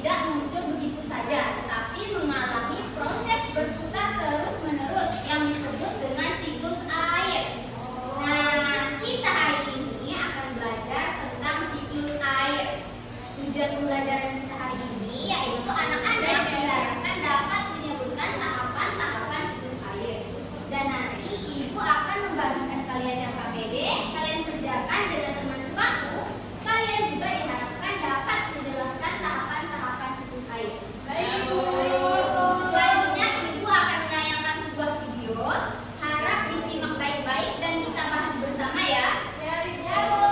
tidak muncul begitu saja, tetapi mengalami proses berputar terus-menerus yang disebut dengan siklus air. Nah, kita hari ini akan belajar tentang siklus air. Tujuan pembelajaran kita hari ini yaitu anak-anak diharapkan dapat menyebutkan tahapan-tahapan siklus air. Dan nanti ibu akan membagikan kalian yang KPD, kalian kerjakan dengan teman sebangku. Kalian juga diharapkan dapat menjelaskan tahapan-tahapan siklus air. Baik, Ibu. Selanjutnya ibu akan menayangkan sebuah video. Harap disimak baik-baik dan kita bahas bersama ya. Ya, Bu.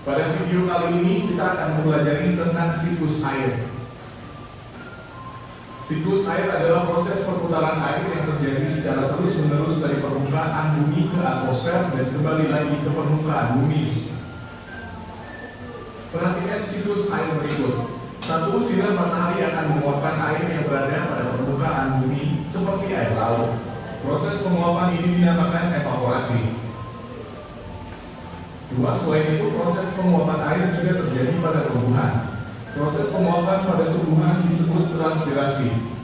Pada video kali ini kita akan mempelajari tentang siklus air. Siklus air adalah proses perputaran air yang terjadi secara terus-menerus dari permukaan bumi ke atmosfer dan kembali lagi ke permukaan bumi. Perhatikan siklus air berikut. 1. Sinar matahari akan menguapkan air yang berada pada permukaan bumi seperti air laut. Proses penguapan ini dinamakan evaporasi. 2. Selain itu, proses penguapan air juga terjadi pada tumbuhan. Proses penguapan pada tumbuhan disebut transpirasi.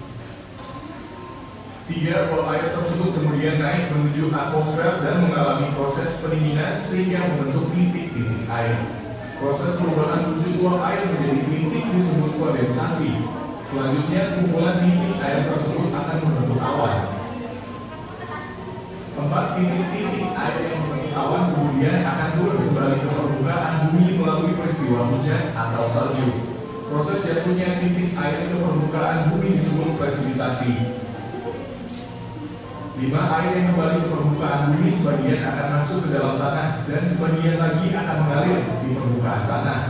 3. Uap air tersebut kemudian naik menuju atmosfer dan mengalami proses pendinginan sehingga membentuk titik-titik air. Proses perubahan wujud uap air menjadi titik disebut kondensasi. Selanjutnya, kumpulan titik air tersebut akan membentuk awan. 4. Titik-titik air yang membentuk awan kemudian akan turun kembali ke permukaan bumi melalui peristiwa hujan atau salju. Proses jatuhnya titik air ke permukaan bumi disebut presipitasi. 5. Air yang kembali ke permukaan bumi sebagian akan masuk ke dalam tanah dan sebagian lagi akan mengalir di permukaan tanah.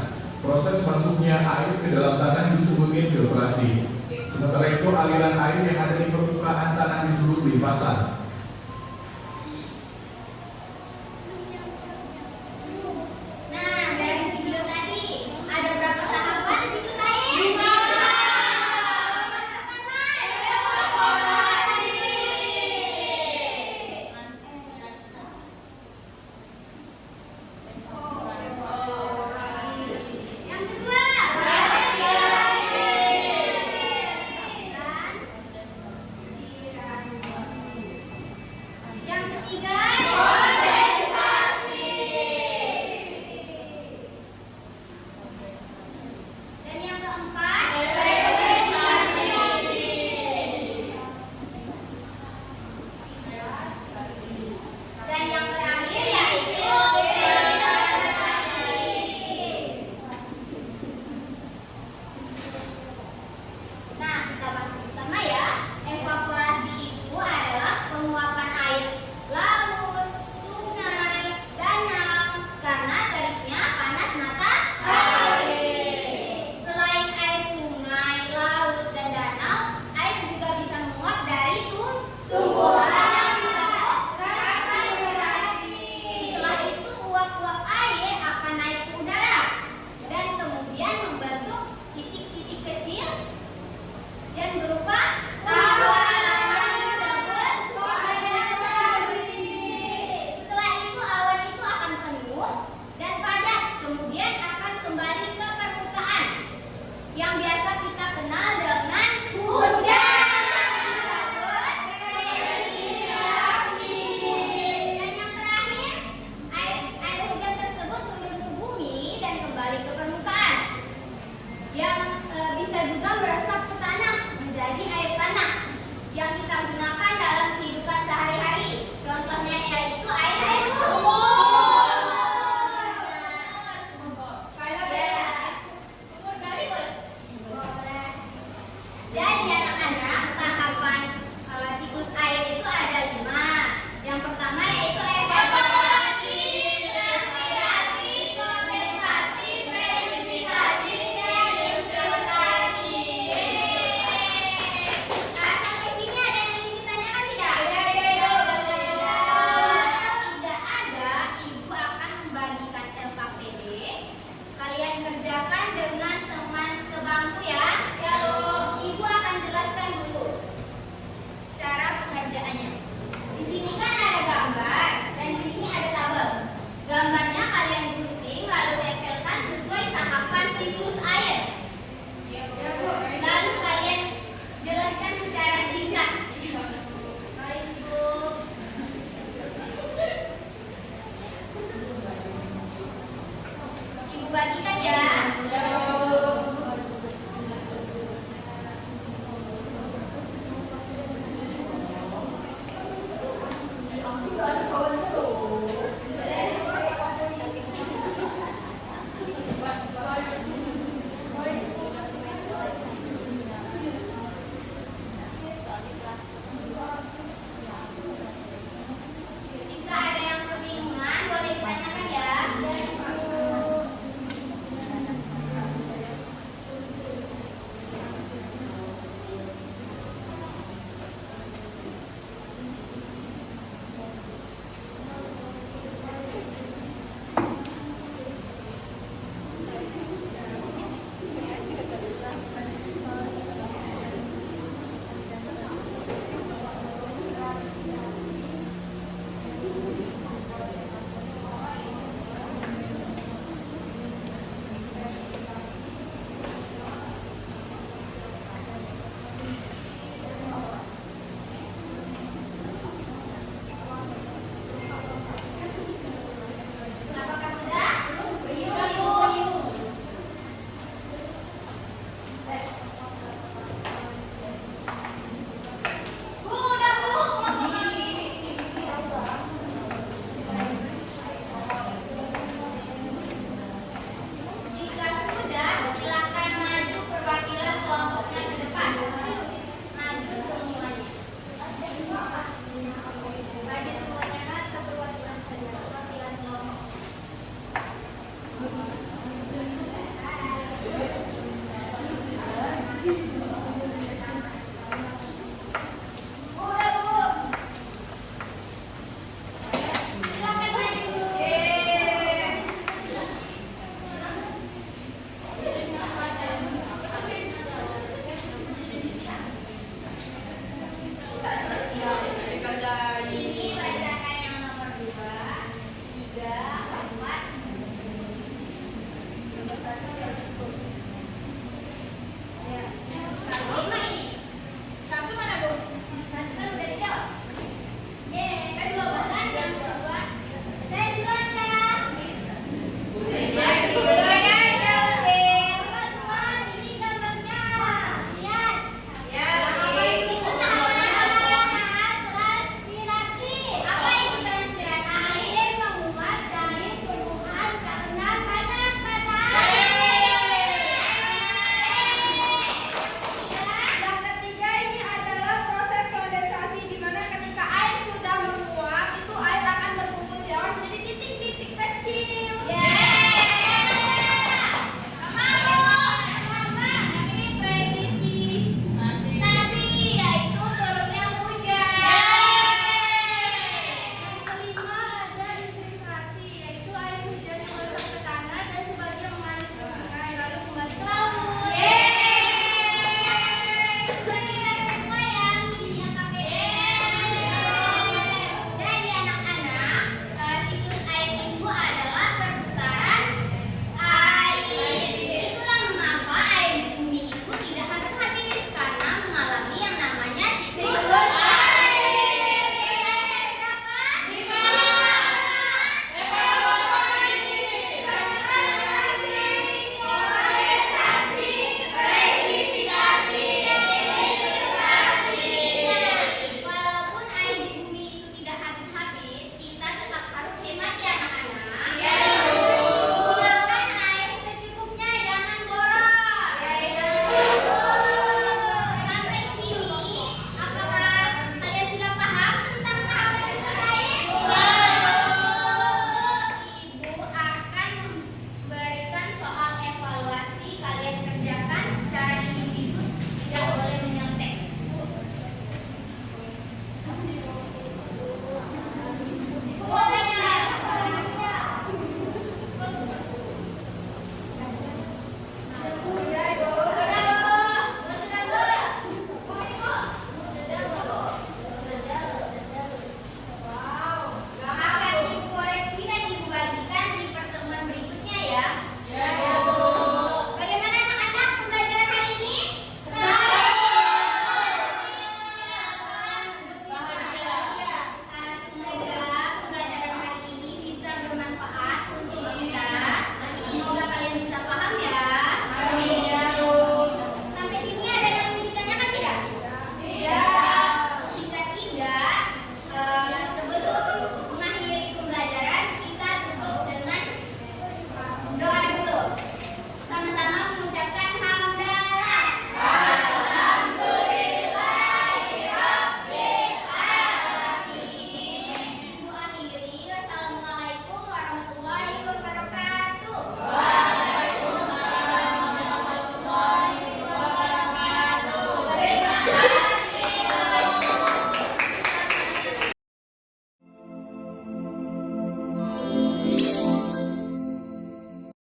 Proses masuknya air ke dalam tanah disebut infiltrasi. Sementara itu aliran air yang ada di permukaan tanah disebut limpasan.